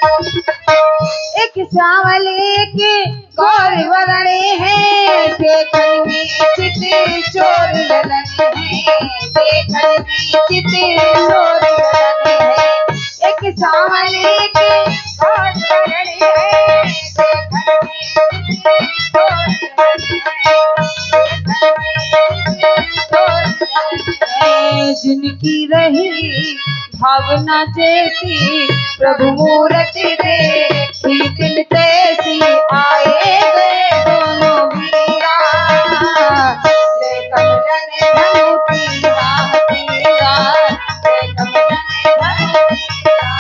एक सांवले के गौर वरणे है, देखन में चित चोर ललन है, देखन में चित चोर ललन है। एक सांवले के गौर वरणे है, देखन में चित चोर ललन है। जिनकी रही भावना जैसी, प्रभु मूर्ति देखी दिल तैसी, आए गए दोनों वीरा, ले कमलन धनु तीरा तीरा, ले कमलन धनु तीरा।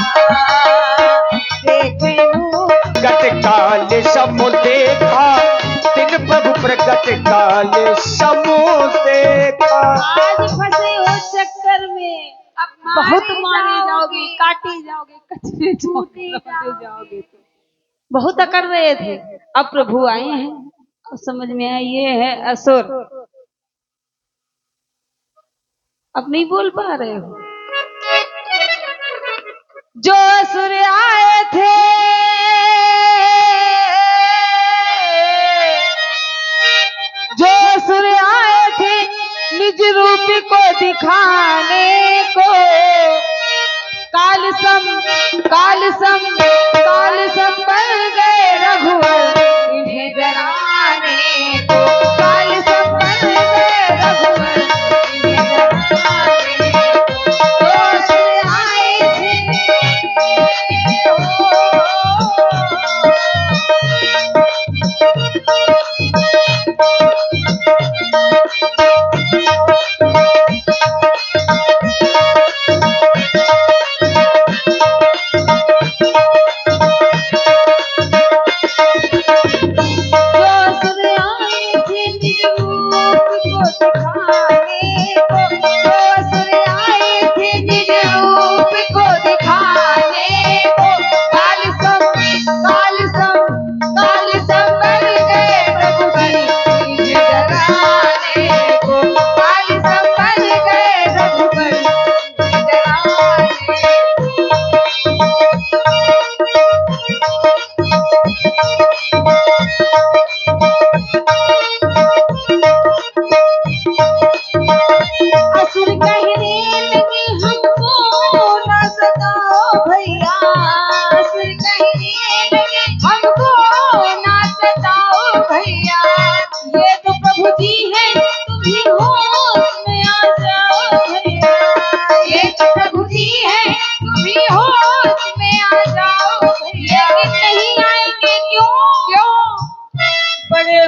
प्रगट काल समु देखा, दिन प्रभु प्रगट काल समु देखा। आज फंसे हो चक्कर में, बहुत मारे जाओगे, काटे जाओगे, कचरे जाओगे तो बहुत अकड़ रहे थे। अब प्रभु आए हैं, अब समझ में आया ये है असुर। अब नहीं बोल पा रहे हो। जो असुर आए थे जो असुर आए थे निज रूप को दिखाने को, काल सम बन गए रघुवर इन्हें डराने को, काल सम बन गए रघुवर इन्हें डराने को। जो असुर आए थे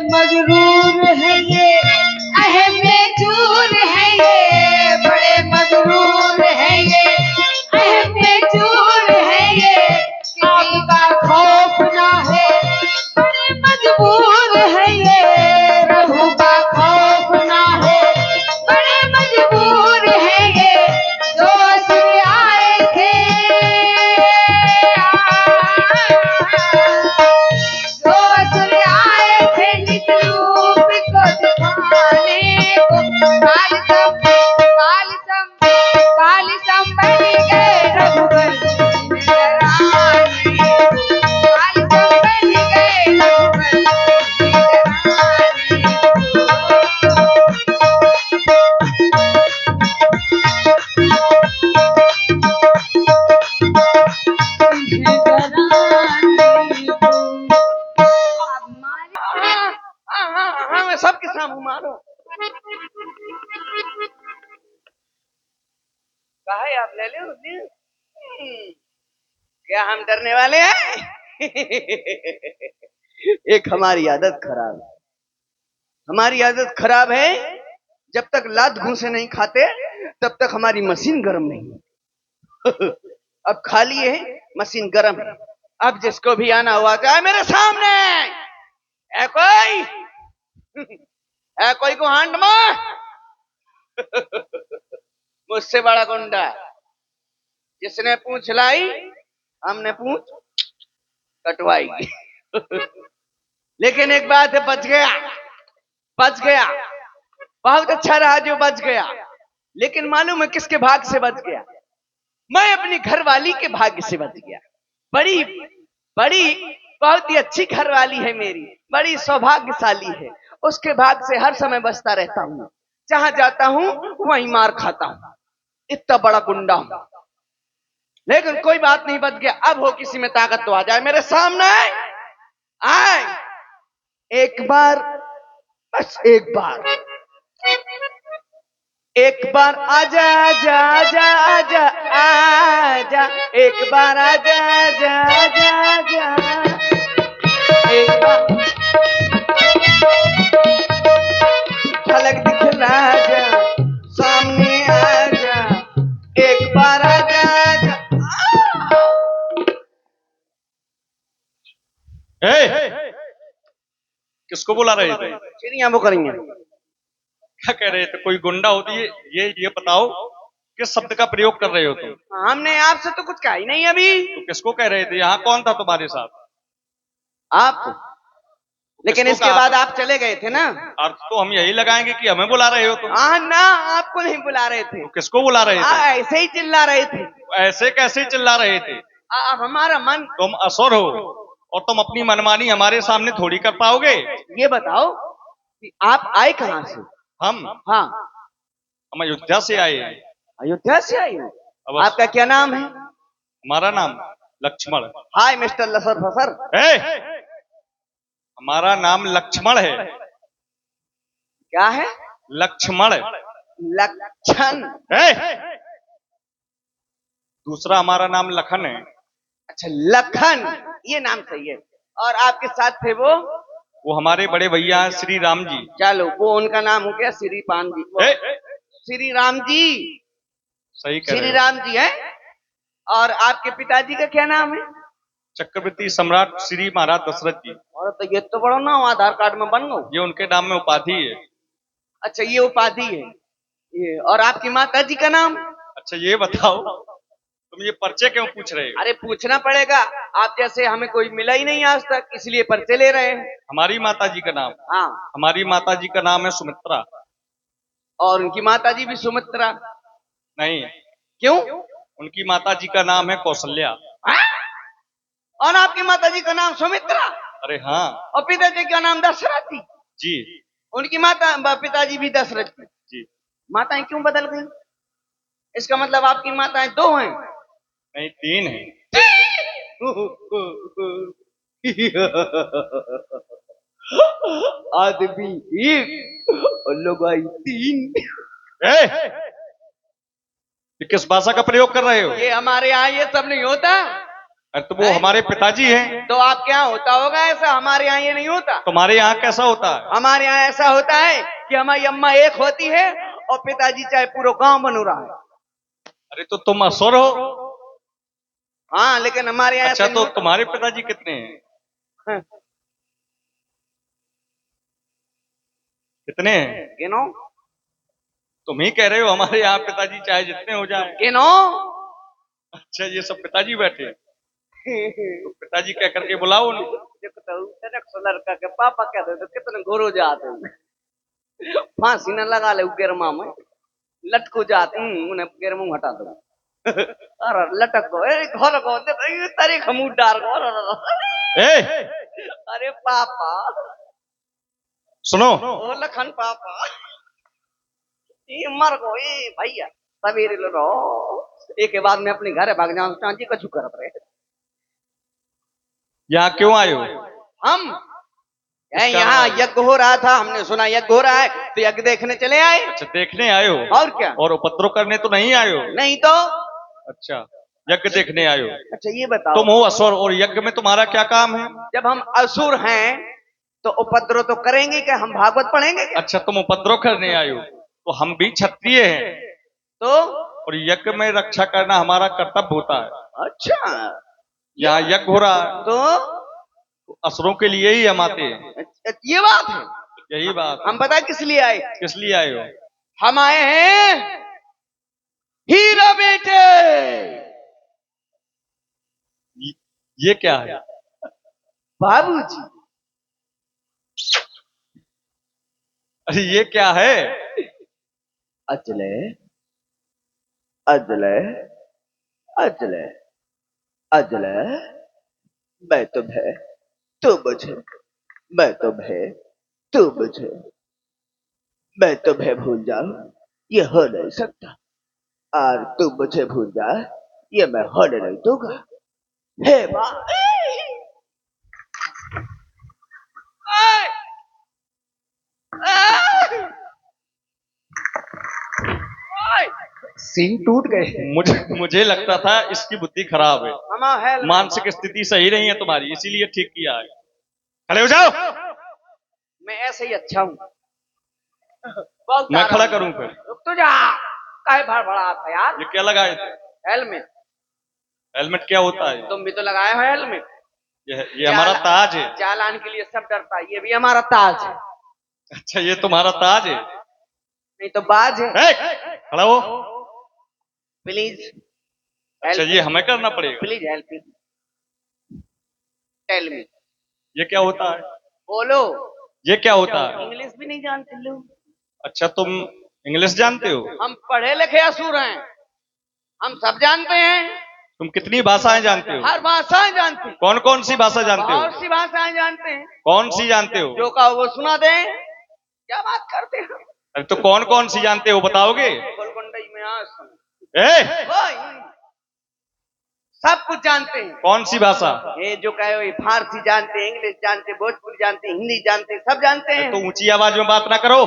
मगरूर है ये, अहम में चूर है ये, बड़े मगरूर है ये, अहम में चूर है ये, किसी का खौफ ना है, बड़े मजबूर है ये, प्रभु का खौफ ना है, बड़े मजबूर है ये। जो असुर आए थे जो असुर आए थे निज रूप को दिखाने को, काल सम बन गए रघुवर इन्हें डराने को, काल सम बन गए रघुवर इन्हें डराने को। हाँ, मैं सबके सामने मारो। कहा है आप ले लो क्या हम डरने वाले हैं? एक हमारी आदत खराब है। हमारी आदत खराब है, जब तक लात घूंसे नहीं खाते तब तक हमारी मशीन गर्म नहीं। अब खाली है, मशीन गर्म है। अब जिसको भी आना हुआ जाए मेरे सामने। है कोई को हांड मार। मुझसे बड़ा गुंडा जिसने पूछ लाई, हमने पूछ कटवाई। लेकिन एक बात है, बच गया। बहुत अच्छा रहा जो बच गया। लेकिन मालूम है किसके भाग से बच गया? मैं अपनी घरवाली के भाग्य से बच गया। बड़ी बड़ी बहुत ही अच्छी घरवाली है मेरी, बड़ी सौभाग्यशाली है। उसके भाग से हर समय बचता रहता हूँ, जहां जाता हूँ वहीं मार खाता हूँ। इतना बड़ा गुंडा हूं, लेकिन कोई बात नहीं, बच गया। अब हो किसी में ताकत तो आ जाए मेरे सामने, आए एक बार, बस एक बार, एक बार आजा आजा आजा आजा आजा, एक बार आजा आजा आजा आजा, एक बार झलक दिखला जा, सामने आजा, एक बार आजा आजा। किसको बुला रहे थे? चिड़िया वो करेंगे। क्या कह रहे थे? कोई गुंडा होती है? ये बताओ किस शब्द का प्रयोग कर रहे हो तुम? हमने आपसे तो कुछ कहा ही नहीं अभी। तो किसको कह रहे थे? यहाँ कौन था तुम्हारे साथ? आप, लेकिन किसको इसके कहा बाद था? आप चले गए थे ना। अर्थ तो हम यही लगाएंगे कि हमें बुला रहे हो तुम। ना, आपको नहीं बुला रहे थे, तो किसको बुला रहे थे? ऐसे ही चिल्ला रहे थे। ऐसे कैसे चिल्ला रहे थे? अब हमारा मन, तुम असुर हो और तुम अपनी मनमानी हमारे सामने थोड़ी कर पाओगे। ये बताओ कि आप आए कहाँ से? हम हाँ, हम अयोध्या से आए हैं। अयोध्या से आए हो। अवश्य। आपका क्या नाम है? हमारा नाम लक्ष्मण। हाय मिस्टर लसर फसर। हमारा नाम लक्ष्मण है। क्या है? लक्ष्मण। लक्षण। दूसरा हमारा नाम लखन है। अच्छा, लखन, ये नाम सही है। और आपके साथ थे वो हमारे बड़े भैया हैं श्री राम जी। चलो वो उनका नाम हो गया श्री पान जी, श्री राम जी। सही कह श्री रहे हो। राम जी है। और आपके पिताजी का क्या नाम है? चक्रवर्ती सम्राट श्री महाराज दशरथ जी। और तो ये तो बड़ा नाम आधार कार्ड में बन गो। ये उनके नाम में उपाधि है। अच्छा, ये उपाधि है ये। और आपकी माता जी का नाम? अच्छा ये बताओ तुम ये पर्चे क्यों पूछ रहे हो? अरे पूछना पड़ेगा, आप जैसे हमें कोई मिला ही नहीं आज तक, इसलिए पर्चे ले रहे हैं। हमारी माता जी का नाम? हाँ। हमारी माता जी का नाम है सुमित्रा। और उनकी माता जी भी सुमित्रा? नहीं। क्यों? उनकी माता जी का नाम है कौशल्या। हाँ? और आपकी माता जी का नाम सुमित्रा? अरे हाँ। और पिताजी का नाम दशरथ जी? जी। उनकी माता पिताजी भी दशरथ जी? जी। माताएं क्यों बदल गई? इसका मतलब आपकी माताएं दो हैं? नहीं, 3 है। आदमी एक और लुगाई 3। ये किस भाषा का प्रयोग कर रहे हो? ये हमारे यहाँ ये सब नहीं होता। अरे तो वो हमारे पिताजी हैं। तो आपके यहाँ होता होगा ऐसा, हमारे यहाँ ये नहीं होता। तुम्हारे यहाँ कैसा होता है? हमारे यहाँ ऐसा होता है कि हमारी अम्मा एक होती है और पिताजी चाहे पूरा गांव बन रहा है। अरे तो तुम असुर हो। हाँ, लेकिन हमारे यहाँ अच्छा ऐसा तो नहीं होता। तुम्हारे पिताजी कितने हैं? हाँ। कितने हैं? गिनो तुम ही कह रहे हो हमारे यहाँ पिताजी चाहे जितने हो जाए। गिनो। अच्छा ये सब पिताजी बैठे हैं। तो पिताजी कह करके बुलाओ उनको। लड़का के पापा कहते थे कितने गोरो जाते हैं, फांसी न लगा ले गिरमा में लटको जाते उन्हें गिरमू हटा दो। अरे लटक गो घर को तेरे खमूड डार गो। अरे पापा सुनो। ओ लखन पापा ये मर गो ये भैया सवेरे लो रो एक के बाद में अपने घर भाग जाऊं चांदी का झुकर रहे। यहाँ क्यों आए हो? हम यहाँ यज्ञ हो रहा था, हमने सुना यज्ञ हो रहा है तो यज्ञ देखने चले आए। अच्छा देखने आए हो? और क्या? और उपद्रव करने तो नहीं आए हो? नहीं तो। अच्छा यज्ञ देखने आए हो। अच्छा ये बताओ, तुम हो असुर और यज्ञ में तुम्हारा क्या काम है? जब हम असुर हैं तो उपद्रव तो करेंगे क्या? हम भागवत पढ़ेंगे क्या? अच्छा तुम उपद्रव करने आए हो तो हम भी क्षत्रिय हैं तो और यज्ञ में रक्षा करना हमारा कर्तव्य होता है। अच्छा यहाँ यज्ञ हो रहा है तो असुरों के लिए ही हम आते हैं। ये बात है। यही बात। हम पता किस लिए आए? किस लिए आए हो? हम आए हैं हीरा बेटे। ये क्या है? बाबूजी। अरे ये क्या है? अजले अजले अजले अजले मैं तो भय तू बुझे, मैं तो भय तू बुझे, मैं तो भय भूल जाऊं ये हो नहीं सकता, और तू मुझे भूल जा ये मैं होने नहीं दूंगा। हे माँ, सीन टूट गए। मुझे मुझे लगता था इसकी बुद्धि खराब है, मामा है मानसिक स्थिति सही नहीं है तुम्हारी, इसीलिए ठीक किया है। खड़े हो जाओ। मैं ऐसे ही अच्छा हूँ। बहुत मैं सारा खड़ा हूँ। करूं फिर? रुक तो जा, काहे भाड़ भड़ा था यार। ये क्या लगाए थे? हेलमेट। हेलमेट क्या होता है? तुम भी तो लगाए हो हेलमेट। ये हमारा ताज है। चालान के लिए सब डरता है, ये भी हमारा ताज है। अच्छा, ये तुम्हारा ताज है? नहीं तो बाज है। ए, खड़ा हो। प्लीज। अच्छा, ये हमें करना पड़ेगा? Please help me, tell me. ये क्या होता है? बोलो। ये क्या होता है? इंग्लिश भी नहीं जानते लोग। अच्छा, तुम इंग्लिश जानते हो? हम पढ़े लिखे असुर हैं, हम सब जानते हैं। तुम कितनी भाषाएं जानते हो? हर भाषाएं जानते हैं। कौन कौन सी भाषा जानते हो? बहुत सी भाषाएं जानते हैं। कौन सी जानते हो? जो कहो वो सुना दें। क्या बात करते हैं? अरे तो कौन कौन सी जानते हो, बताओगे? गोलकुंडई में आज ए, सब कुछ जानते हैं। कौन सी भाषा? ये जो कहे ये फारसी जानते हैं, इंग्लिश जानते हैं, भोजपुरी जानते हैं, हिंदी जानते हैं, सब जानते हैं। तो ऊंची आवाज में बात ना करो,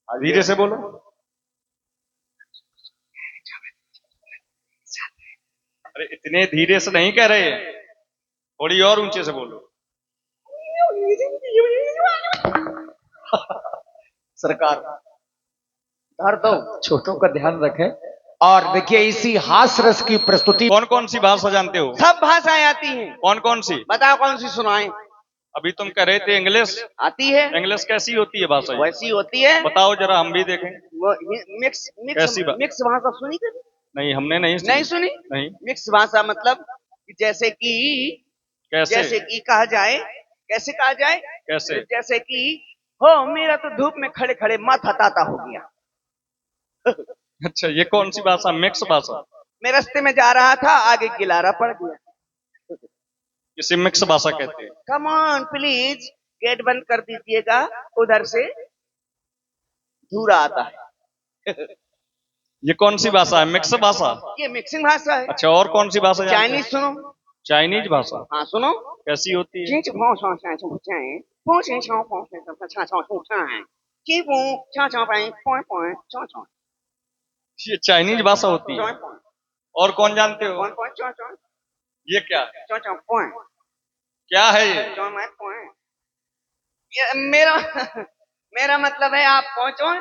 धीरे से बोलो। अरे इतने धीरे से नहीं कह रहे, थोड़ी और ऊंचे से बोलो। सरकार धर दो। छोटों का ध्यान रखें। और देखिए इसी हास्य रस की प्रस्तुति। कौन कौन सी भाषा जानते हो? सब भाषाएं आती हैं। कौन कौन सी? बताओ कौन सी सुनाएं? अभी तुम कह रहे थे इंग्लिश। आती है। इंग्लिश कैसी होती है भाषा? वैसी होती है। बताओ जरा, हम भी देखें। वो मिक्स मिक्स कैसी बात? मिक्स भाषा सुनी कभी? नहीं, हमने नहीं नहीं सुनी। नहीं। मिक्स भाषा मतलब जैसे कि कैसे? कहा जाए, कैसे कहा जाए? कैसे? जैसे कि हो मेरा तो धूप में खड़े खड़े माथा ताता हो गया। अच्छा, ये कौन सी भाषा? मिक्स भाषा? मैं रास्ते में जा रहा था, आगे गिलारा पड़ गया। इसे मिक्स भाषा कहते हैं। कम ऑन प्लीज, गेट बंद कर दीजिएगा, उधर से धूरा आता है। ये कौन सी भाषा है? मिक्स भाषा? ये मिक्सिंग भाषा है। अच्छा, और कौन सी भाषा जानते हो? चाइनीज सुनो। चाइनीज भाषा? हाँ सुनो। कैसी होती है? ये चाइनीज भाषा होती है। और कौन जानते हो? ये क्या है? क्या है ये? ये मेरा मेरा मतलब है आप पहुंचो,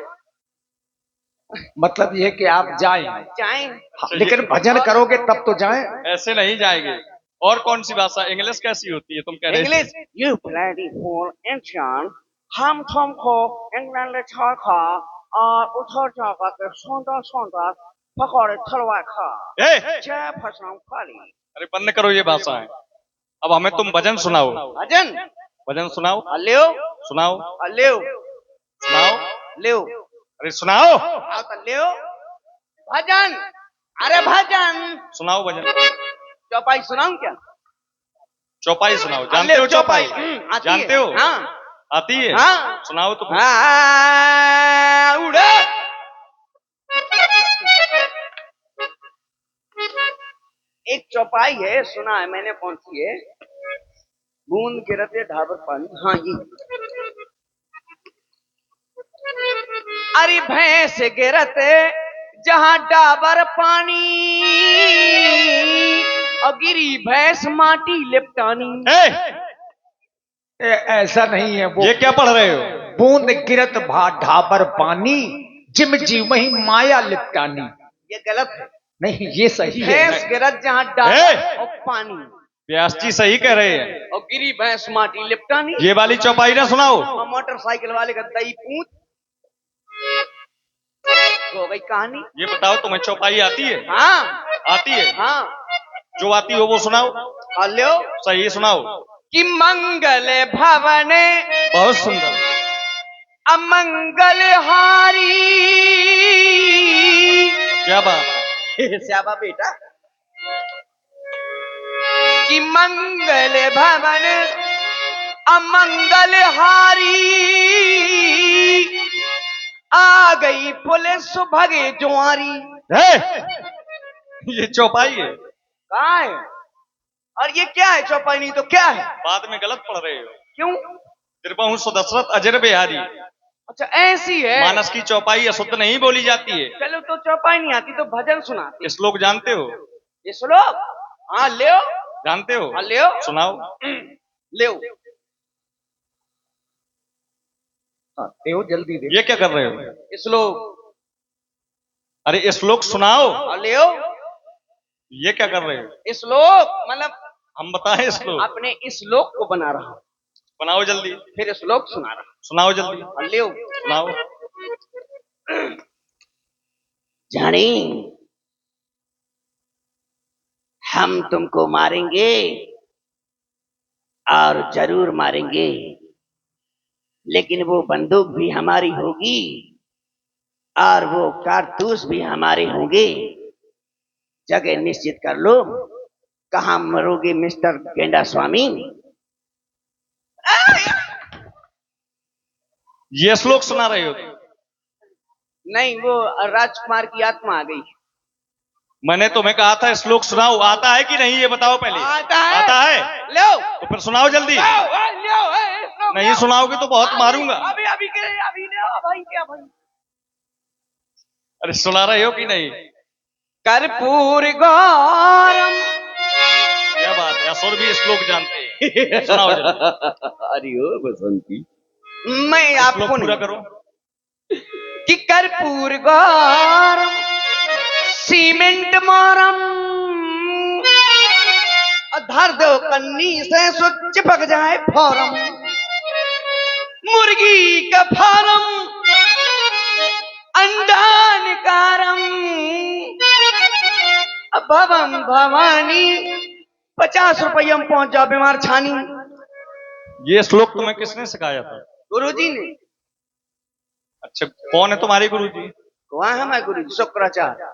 मतलब ये कि आप जाएं। जाएं। लेकिन भजन करोगे तब तो जाएं। ऐसे नहीं जाएंगे। और कौन सी भाषा? इंग्लिश कैसी होती है तुम कह रहे थे? इंग्लिश। यू ब्लडी फूल इंसान, हम तुमको इंग्लैंड छोड़ खा और उधर जाकर के सुंदर सुंदर पकौड़े थलवा खा ए, जय फसम खाली। अरे बंद करो ये भाषाएं। अब हमें तुम भजन सुनाओ। भजन। भजन सुनाओ। अल्लेओ सुनाओ। अल्लेओ सुनाओ। लेओ। अरे सुनाओ। लेओ भजन। अरे भजन सुनाओ भजन। चौपाई सुनाऊं क्या? चौपाई सुनाओ। जानते हो चौपाई? आती जानते है। हो? हाँ आती है? हाँ। सुनाओ तो। उड़े। एक चौपाई है, सुना है मैंने, कौन सी है? बूंद गिरते ढाबर पानी। हाँ जी। अरे भैंस गिरते जहां डाबर पानी और गिरी भैंस माटी लिपटानी। ऐसा नहीं है वो। ये क्या पढ़ रहे हो? बूंद गिरत भा ढाबर पानी, जिम जी वही माया लिपटानी। ये गलत है। नहीं, ये सही है। भैंस गिरत जहां डाबर और पानी। व्यास जी सही कह रहे हैं। और गिरी भैंस माटी लिपटानी। ये वाली चौपाई ना सुनाओ। और मोटरसाइकिल वाले का दही पूछ हो गई कहानी। ये बताओ तुम्हें चौपाई आती है? हाँ आती है। हाँ। जो आती हो वो सुनाओ। हेलो। सही सुनाओ। कि मंगल भवन बहुत सुंदर। अमंगल हारी। क्या बात है? श्यामा बेटा कि मंगल भवन अमंगल हारी, आ गई पुलिस भगे जुआरी। ये चौपाई है। कहाँ है? और ये क्या है? चौपाई नहीं तो क्या है? बाद में गलत पढ़ रहे हो। क्यों? तिरपहु सुदशरथ अजर बिहारी। अच्छा ऐसी है। मानस की चौपाई अशुद्ध नहीं बोली जाती है। चलो तो चौपाई नहीं आती तो भजन सुनाते। श्लोक जानते हो? ये श्लोक? हाँ ले आओ। जानते हो? हाँ ले आओ। सुनाओ। ले आओ। हाँ ले आओ जल्दी दे। ये क्या कर रहे हो? श्लोक। अरे ये श्लोक सुनाओ। हाँ ले आओ। ये क्या कर रहे हो? श्लोक मतलब हम बताएं श्लोक? अपने इस श्लोक को बना रहा हूँ। बनाओ जल्दी। फिर श्लोक सुना रहा हूँ। सुनाओ जल्दी। हाँ ले आओ। सुनाओ। जानी हम तुमको मारेंगे और जरूर मारेंगे, लेकिन वो बंदूक भी हमारी होगी और वो कारतूस भी हमारे होंगे। जगह निश्चित कर लो, कहाँ मरोगे मिस्टर गेंडा स्वामी। ये श्लोक सुना रहे हो? नहीं, वो राजकुमार की आत्मा आ गई। मैंने तुम्हें कहा था श्लोक सुनाओ। आता है कि नहीं ये बताओ पहले। आता है। आता है? लो तो फिर सुनाओ जल्दी। नहीं सुनाओगे तो बहुत मारूंगा। अभी अभी ले भाई। क्या भाई? अरे सुना रहे हो कि नहीं? कर्पूर गौरम। क्या बात है, असुर भी श्लोक जानते हैं। सुनाओ जल्दी। अरे ओ बसंती, मैं श्लोक आपको पूरा नहीं करो। कि कर्पूर गौरम सीमेंट मारम, धर दो कन्नी से चिपक जाए फौरम। मुर्गी का फार्म अंडा निकारम, भवम भवानी 50 रुपये में पहुंच जाओ बीमार छानी। ये श्लोक तुम्हें किसने सिखाया था? गुरुजी ने। अच्छा कौन है तुम्हारे गुरुजी? वहां हमारे गुरुजी शुक्राचार्य।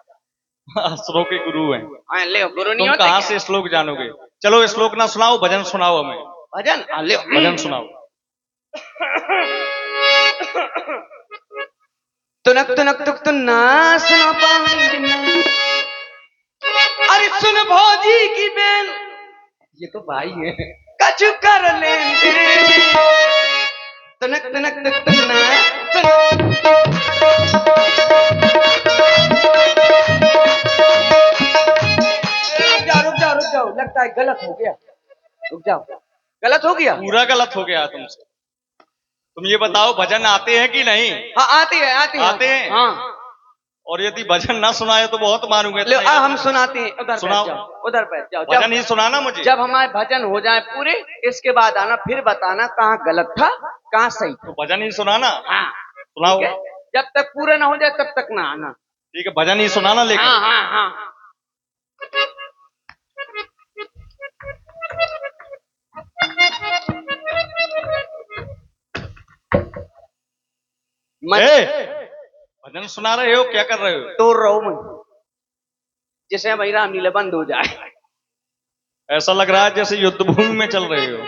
असुरों के गुरु हैं। हाँ ले गुरु नहीं तुम होते कहाँ क्या? से श्लोक जानोगे? चलो श्लोक ना सुनाओ, भजन सुनाओ हमें। भजन? हाँ ले भजन सुनाओ। तुनक तुनक तुक तुन ना सुना पाऊंगी मैं। अरे सुन भौजी की बहन, ये तो भाई है। कछु कर ले तुनक तुनक तुक तुन ना रुक जाओ, लगता है गलत हो गया। रुक जाओ, गलत हो गया। पूरा गलत हो गया तुमसे। तुम ये बताओ भजन आते हैं कि नहीं? हाँ आते हैं आते हैं? हाँ। और यदि भजन ना सुनाए तो बहुत मारूंगे। ले हम सुनाते हैं। उधर सुनाओ। बैठ जाओ, उधर बैठ जाओ। भजन ही सुनाना मुझे। जब हमारे भजन हो जाए पूरे, इसके बाद आना, फिर बताना कहाँ गलत था कहाँ सही था। तो भजन ही सुनाना। हाँ सुनाओ। ठीक है? जब तक पूरा ना हो जाए तब तक ना आना। ठीक है, भजन ही सुनाना लेकिन। हाँ हाँ हाँ। भजन सुना रहे हो, क्या कर रहे हो? तोड़ रहा हूं मैं, जिसे भाई रामलीला बंद हो जाए। ऐसा लग रहा है जैसे युद्ध भूमि में चल रहे हो।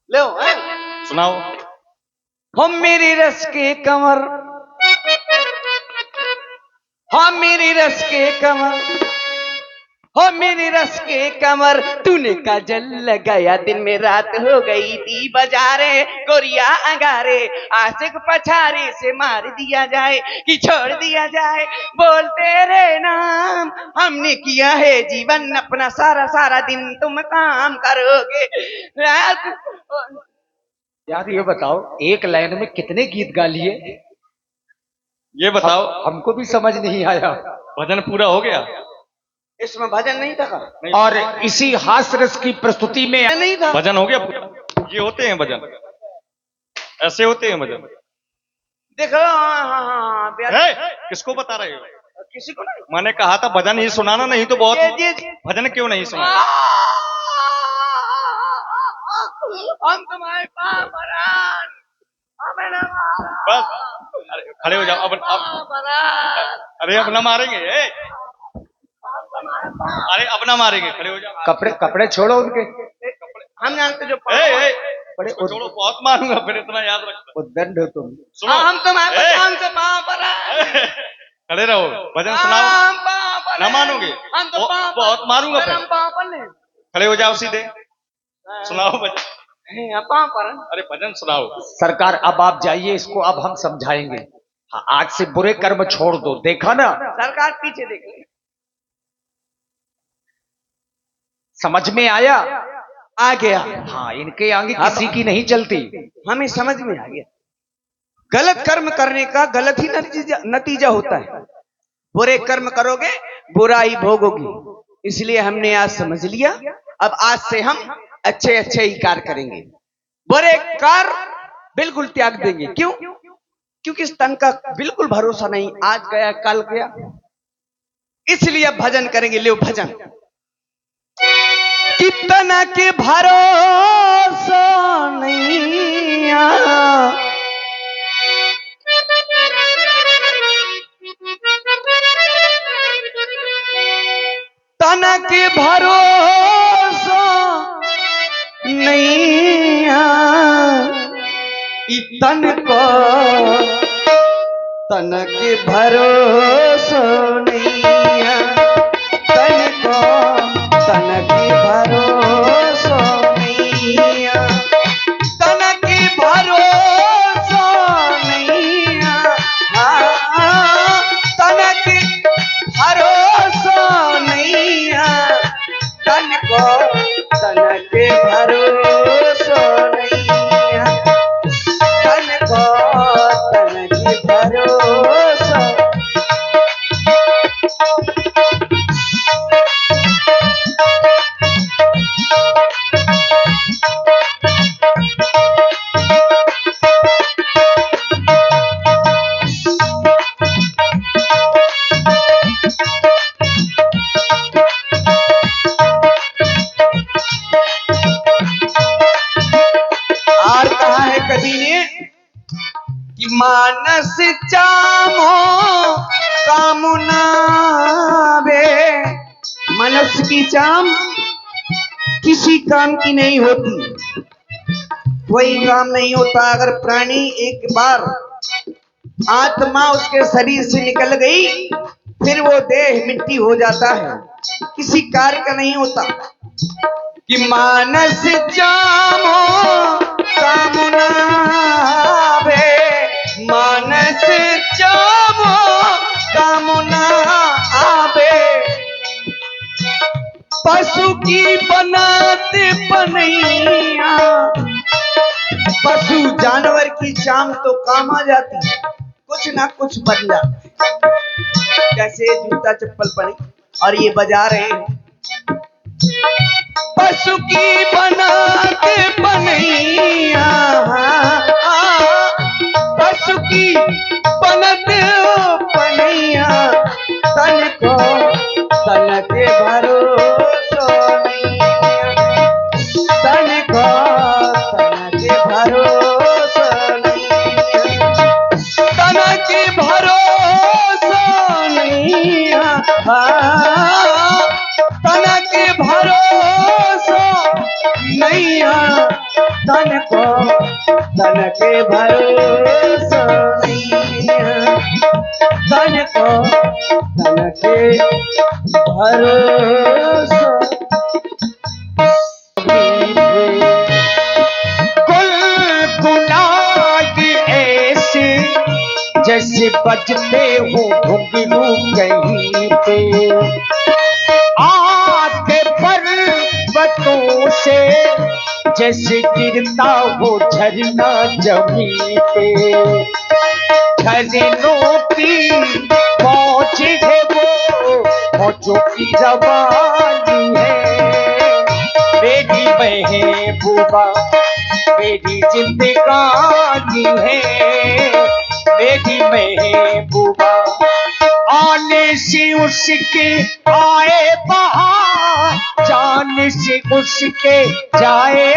लो सुनाओ। हम मेरी रस के कमर, हम मेरी रस के कमर, हो मेरी रस के कमर, तूने काजल लगाया दिन में रात हो गई थी बाजारे, गोरिया अंगारे आशिक पछारे से मार दिया जाए कि छोड़ दिया जाए, बोल तेरे नाम हमने किया है जीवन अपना सारा सारा दिन तुम काम करोगे। यार ये बताओ, एक लाइन में कितने गीत गा लिए? ये बताओ। हमको भी समझ नहीं आया। भजन पूरा हो गया? इसमें भजन नहीं था। और इसी हास्य रस की प्रस्तुति में नहीं था। भजन हो गया पूरा? ये होते हैं भजन, ऐसे होते हैं भजन। देखो हाँ, किसको बता रहे हो? किसी को नहीं। मैंने कहा था भजन ही सुनाना, नहीं तो बहुत। भजन क्यों नहीं सुना? हम तुम्हारे पापरान, हमें न मारा। बस अरे खड़े हो जाओ अब अरे अब ना मारेंगे अरे अब ना मारेंगे, खड़े हो जाओ। कपड़े कपड़े छोड़ो उनके। हम जानते जो बड़े छोड़ो, बहुत मारूंगा फिर, इतना याद रखना। उद्दंड हो तुम। सुनो, हम तुम्हारे भगवान से पाँव पड़ा। खड़े रहो, भजन सुनाओ। हम पाँव पड़े। ना मानोगे? हम तो पाँव पड़े। बहुत मारूंगा फिर फिर। हम पाँव पड़े। खड़े हो जाओ सीधे, सुनाओ भजन। हम पाँव पड़े। अरे भजन सुनाओ। सरकार अब आप जाइए, इसको अब हम समझाएंगे। हाँ, आज से बुरे कर्म छोड़ दो। देखा ना, सरकार पीछे देख ले। समझ में आया? आ गया। हाँ, इनके आगे किसी की नहीं चलती। हमें समझ में आ गया। गलत कर्म करने का गलत ही नतीजा होता है। बुरे कर्म करोगे बुरा ही भोगोगे। इसलिए हमने आज समझ लिया। अब आज से हम अच्छे अच्छे ही कार्य करेंगे, बुरे कार्य बिल्कुल त्याग देंगे। क्यों? क्योंकि इस तन का बिल्कुल भरोसा नहीं, आज गया कल गया। इसलिए अब भजन करेंगे। ले भजन। कितना के भरोसा नहीं तना के भरोसा नहीं तन को तन के भरोसा नहीं तन को तन के भरोसा नहीं तन के भरोसा नहीं तन के भरोसा नहीं तन को तन के भरोसा नहीं तन को तन के भरोसा। और कहा है कवि ने कि मानस चामो कामना बे। मनुष्य की चाम किसी काम की नहीं होती, कोई काम नहीं होता। अगर प्राणी एक बार आत्मा उसके शरीर से निकल गई फिर वो देह मिट्टी हो जाता है, किसी कार्य का नहीं होता। कि मानस जामो कामना बे मानस जामो कामना आबे पशु की बनाते बनैया। पशु जानवर की चाम तो काम आ जाती है, कुछ ना कुछ बन जाता है। जैसे जूता चप्पल पड़ी और ये बजा रहे हैं, पशु की बनाते बनैया पशु की बनते बनैया तन को तन के भरोसा नहीं तन को तन के भरोसा नहीं तन के भरोसा नहीं तन के भरोसा नहीं तन को तन के भरोसा नहीं तन को तन के भरोसा। गुलगुलाग ऐसे जैसे बजते हो घुंघरू कहीं पे, आके पर्वतों से जैसे गिरता हो झरना जमीन पे। झरनों की मौज है वो मौजों की रवानी है। मेरी महबूबा मेरी जिंदगानी है, मेरी महबूबा आने से उसके आए बहार, जाने से उसके जाए।